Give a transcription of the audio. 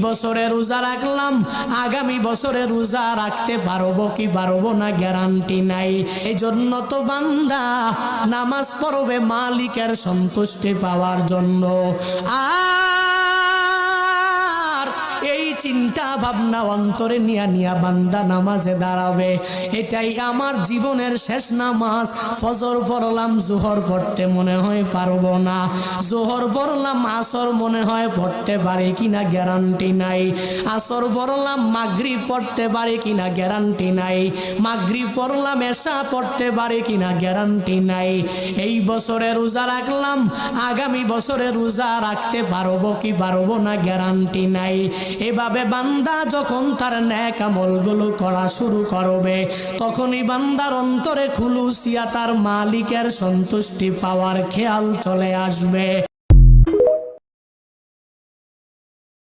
বছরে রোজা রাখলাম, আগামী বছরে রোজা রাখতে পারবো কি পারবো না গ্যারান্টি নাই। এই জন্য তো বান্দা নামাজ পড়বে মালিকের সন্তুষ্টি পাওয়ার জন্য। এই চিন্তা ভাবনা অন্তরে নিয়া বান্দা নামাজে দাঁড়াবে। এটাই আমার জীবনের শেষ নামাজ। ফজর পড়লাম, জোহর পড়তে মনে হয় পারবো না, জোহর পড়লাম, আসর মনে হয় পড়তে পারি কিনা গ্যারান্টি নাই, আসর পড়লাম, মাগরিব পড়তে পারি কিনা গ্যারান্টি নাই, মাগরিব পড়লাম, এশা পড়তে পারি কিনা গ্যারান্টি নাই। এই বছরে রোজা রাখলাম, আগামী বছরে রোজা রাখতে পারবো কি পারবো না গ্যারান্টি নাই। এভাবে বান্দা যখন তার নেক আমলগুলো করা শুরু করবে, তখনই বান্দার অন্তরে খুলুসিয়া তার মালিকের সন্তুষ্টি পাওয়ার খেয়াল চলে আসবে।